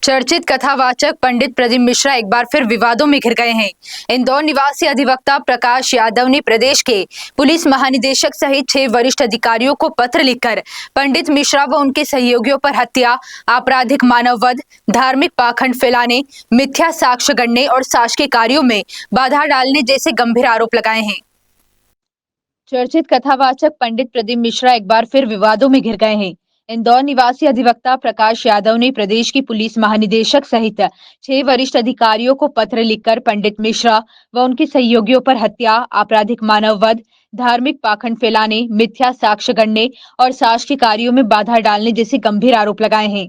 चर्चित कथावाचक पंडित प्रदीप मिश्रा एक बार फिर विवादों में घिर गए हैं। इंदौर निवासी अधिवक्ता प्रकाश यादव ने प्रदेश के पुलिस महानिदेशक सहित 6 वरिष्ठ अधिकारियों को पत्र लिखकर पंडित मिश्रा व उनके सहयोगियों पर हत्या, आपराधिक मानववध, धार्मिक पाखंड फैलाने, मिथ्या साक्ष्य गढ़ने और शासकीय कार्यों में बाधा डालने जैसे गंभीर आरोप लगाए हैं। चर्चित कथावाचक पंडित प्रदीप मिश्रा एक बार फिर विवादों में घिर गए हैं। इंदौर निवासी अधिवक्ता प्रकाश यादव ने प्रदेश की पुलिस महानिदेशक सहित 6 वरिष्ठ अधिकारियों को पत्र लिखकर पंडित मिश्रा व उनके सहयोगियों पर हत्या, आपराधिक मानववध, धार्मिक पाखंड फैलाने, मिथ्या साक्ष्य गढ़ने और शासकीय कार्यों में बाधा डालने जैसे गंभीर आरोप लगाए हैं।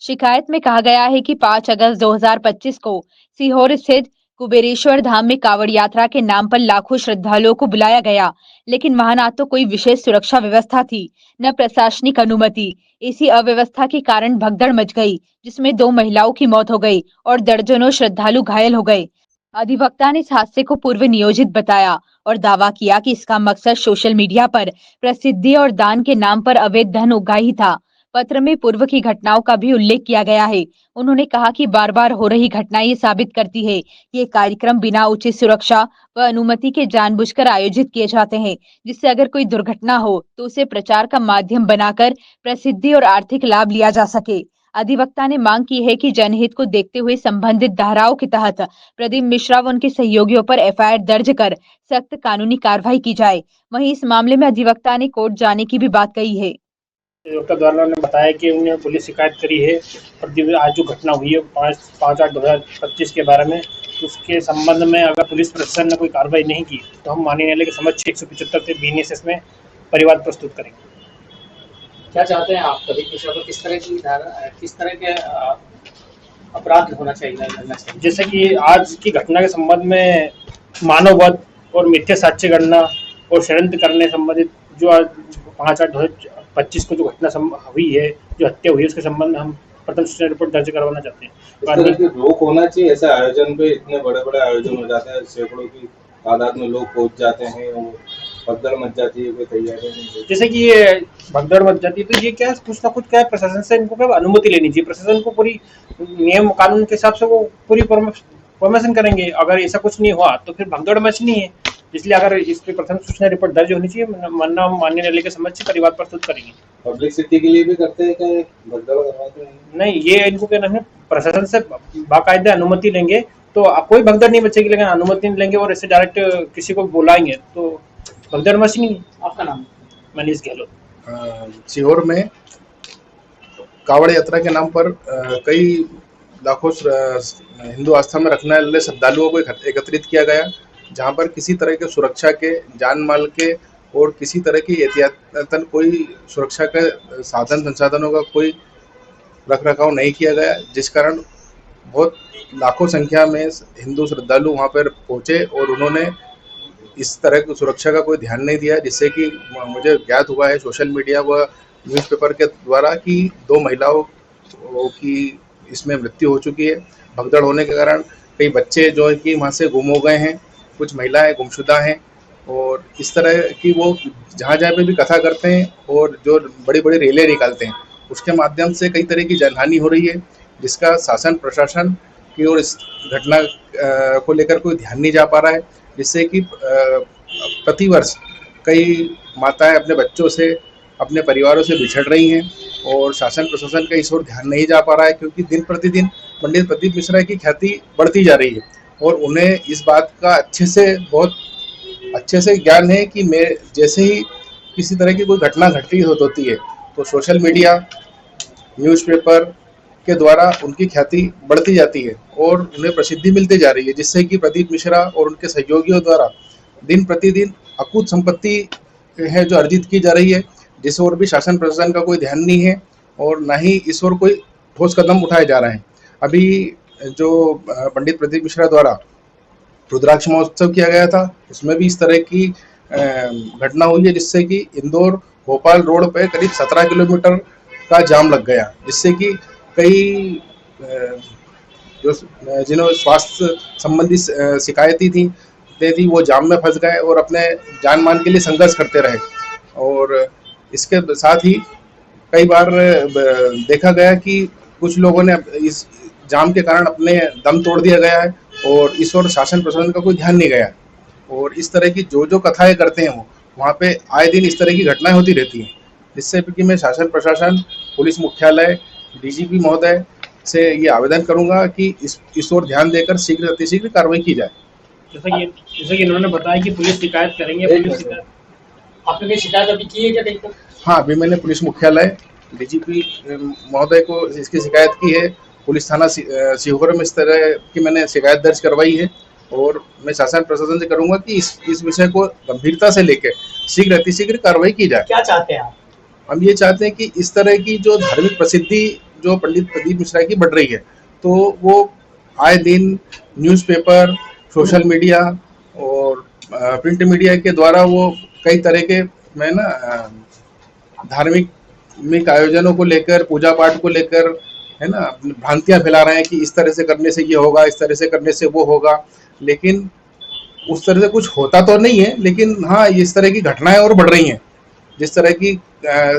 शिकायत में कहा गया है कि 5 अगस्त 2025 को सीहोर स्थित कुबेरेश्वर धाम में कावड़ यात्रा के नाम पर लाखों श्रद्धालुओं को बुलाया गया, लेकिन वहां ना तो कोई विशेष सुरक्षा व्यवस्था थी, न प्रशासनिक अनुमति। इसी अव्यवस्था के कारण भगदड़ मच गई, जिसमें 2 महिलाओं की मौत हो गई और दर्जनों श्रद्धालु घायल हो गए। अधिवक्ता ने इस हादसे को पूर्व नियोजित बताया और दावा किया कि इसका मकसद सोशल मीडिया पर प्रसिद्धि और दान के नाम पर अवैध धन उगाही था। पत्र में पूर्व की घटनाओं का भी उल्लेख किया गया है। उन्होंने कहा कि बार बार हो रही घटनाएं ये साबित करती है कि ये कार्यक्रम बिना उचित सुरक्षा व अनुमति के जानबूझकर आयोजित किए जाते हैं, जिससे अगर कोई दुर्घटना हो तो उसे प्रचार का माध्यम बनाकर प्रसिद्धि और आर्थिक लाभ लिया जा सके। अधिवक्ता ने मांग की है कि जनहित को देखते हुए संबंधित धाराओं के तहत प्रदीप मिश्रा व उनके सहयोगियों पर एफआईआर दर्ज कर सख्त कानूनी कार्रवाई की जाए। वहीं इस मामले में अधिवक्ता ने कोर्ट जाने की भी बात कही है। अधिवक्ता द्वारा ने बताया कि उन्हें पुलिस शिकायत करी है और आज जो घटना हुई है 5/8/2025 के बारे में, उसके संबंध में अगर पुलिस प्रशासन ने कोई कार्रवाई नहीं की तो हम माननीय न्यायालय के समक्ष 175 से बीएनएसएस में परिवाद प्रस्तुत करेंगे। क्या चाहते हैं आप प्रदीप मिश्रा को किस तरह के अपराध होना चाहिए? जैसे कि आज की घटना के संबंध में मानववध और मिथ्या साक्ष्य गढ़ना और षड्यंत्र करने संबंधित जो आज 5/8/2025 को जो घटना हुई है, जो हत्या हुई है, उसके संबंध में हम प्रथम सूचना रिपोर्ट दर्ज करवाना चाहते हैं। इस तरह की रोक होना चाहिए। ऐसे आयोजन पे इतने बड़े-बड़े आयोजन हो जाते हैं, सैकड़ों की तादाद में लोग पहुंच जाते हैं और भगदड़ मच जाती है, कोई तैयारी नहीं। जैसे कि ये भगदड़ मच जाती है तो ये क्या कुछ ना कुछ क्या है, प्रशासन से इनको क्या अनुमति लेनी चाहिए। प्रशासन को पूरी नियम कानून के हिसाब से वो पूरी परमिशन करेंगे। अगर ऐसा कुछ नहीं हुआ तो फिर भगदड़ मचनी है, इसलिए अगर इस पे प्रथम सूचना रिपोर्ट दर्ज होनी चाहिए। माननीय न्यायालय के समक्ष परिवाद प्रस्तुत करेंगे। पब्लिसिटी के लिए भी करते हैं क्या भगदड़ करवाते हैं? नहीं, ये इनको क्या नाम है, प्रशासन से बाकायदा अनुमति लेंगे तो कोई भगदड़ नहीं बचेगी, लेकिन अनुमति नहीं लेंगे और ऐसे डायरेक्ट किसी को बुलाएंगे तो भगदड़ मचनी है। आपका नाम? मनीष गहलोत। सीहोर में कावड़ यात्रा के नाम पर कई लाखों हिंदू आस्था में रखने वाले श्रद्धालुओं को एकत्रित किया गया, जहां पर किसी तरह के सुरक्षा के, जान माल के और किसी तरह की एहतियातन कोई सुरक्षा के साधन संसाधनों का कोई रख रखाव नहीं किया गया, जिस कारण बहुत लाखों संख्या में हिंदू श्रद्धालु वहां पर पहुंचे और उन्होंने इस तरह की सुरक्षा का कोई ध्यान नहीं दिया, जिससे कि मुझे ज्ञात हुआ है सोशल मीडिया व न्यूज़पेपर के द्वारा कि 2 महिलाओं की इसमें मृत्यु हो चुकी है। भगदड़ होने के कारण कई बच्चे जो है कि वहाँ से गुम हो गए हैं, कुछ महिलाएं गुमशुदा हैं और इस तरह की वो जहाँ पे भी कथा करते हैं और जो बड़ी-बड़ी रैलियां निकालते हैं, उसके माध्यम से कई तरह की जनहानि हो रही है, जिसका शासन प्रशासन की ओर इस घटना को लेकर कोई ध्यान नहीं जा पा रहा है, जिससे कि प्रतिवर्ष कई माताएं अपने बच्चों से, अपने परिवारों से बिछड़ रही हैं और शासन प्रशासन का इस ओर ध्यान नहीं जा पा रहा है, क्योंकि दिन प्रतिदिन पंडित प्रदीप मिश्रा की ख्याति बढ़ती जा रही है और उन्हें इस बात का बहुत अच्छे से ज्ञान है कि मैं जैसे ही किसी तरह की कोई घटना घटती होती है तो सोशल मीडिया, न्यूज़पेपर के द्वारा उनकी ख्याति बढ़ती जाती है और उन्हें प्रसिद्धि मिलती जा रही है, जिससे कि प्रदीप मिश्रा और उनके सहयोगियों द्वारा दिन प्रतिदिन अकूत संपत्ति है जो अर्जित की जा रही है, जिस ओर भी शासन प्रशासन का कोई ध्यान नहीं है और ना ही इस ओर कोई ठोस कदम उठाए जा रहे हैं। अभी जो पंडित प्रदीप मिश्रा द्वारा रुद्राक्ष महोत्सव किया गया था, उसमें भी इस तरह की घटना हुई है, जिससे कि इंदौर भोपाल रोड पे करीब 17 किलोमीटर का जाम लग गया, जिससे कि कई जो जिन्होंने स्वास्थ्य संबंधी शिकायतें थी वो जाम में फंस गए और अपने जान मान के लिए संघर्ष करते रहे। और इसके साथ ही कई बार देखा गया कि कुछ लोगों ने इस जाम के कारण अपने दम तोड़ दिया गया है और इस ओर शासन प्रशासन का कोई ध्यान नहीं गया। और इस तरह की जो जो कथाएं करते हैं वो वहाँ पे आए दिन इस तरह की घटनाएं होती रहती हैं, जिससे कि मैं शासन प्रशासन, पुलिस मुख्यालय, डीजीपी महोदय से ये आवेदन करूंगा कि इस ओर ध्यान देकर शीघ्र अतिशीघ्र कार्रवाई की जाए। जैसे कि इन्होंने बताया कि पुलिस शिकायत करेंगे, पुलिस शिकायत आपने कोई शिकायत अभी की है क्या कहीं पर? हाँ, अभी मैंने पुलिस मुख्यालय, डीजीपी महोदय को इसकी शिकायत की है। पुलिस थाना सीहोर में इस तरह की मैंने शिकायत दर्ज करवाई है और मैं शासन प्रशासन से करूंगा कि इस विषय को गंभीरता से लेकर शीघ्र अतिशीघ्र कार्रवाई की जाए। क्या चाहते हैं आप? हम ये चाहते हैं कि इस तरह की जो धार्मिक प्रसिद्धि जो पंडित प्रदीप मिश्रा की बढ़ रही है, तो वो आए दिन न्यूज़पेपर, सोशल मीडिया और प्रिंट मीडिया के द्वारा वो कई तरह के धार्मिक आयोजनों को लेकर, पूजा पाठ को लेकर, है ना, भ्रांतियां फैला रहे हैं कि इस तरह से करने से ये होगा, इस तरह से करने से वो होगा, लेकिन उस तरह से कुछ होता तो नहीं है। लेकिन हाँ, इस तरह की घटनाएं और बढ़ रही हैं। जिस तरह की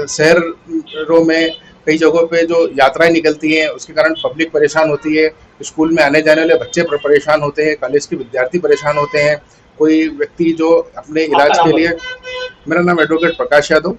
शहरों में कई जगहों पे जो यात्राएं निकलती हैं, उसके कारण पब्लिक परेशान होती है, स्कूल में आने जाने वाले बच्चे परेशान होते हैं, कॉलेज के विद्यार्थी परेशान होते हैं, कोई व्यक्ति जो अपने इलाज के लिए। मेरा नाम एडवोकेट प्रकाश यादव।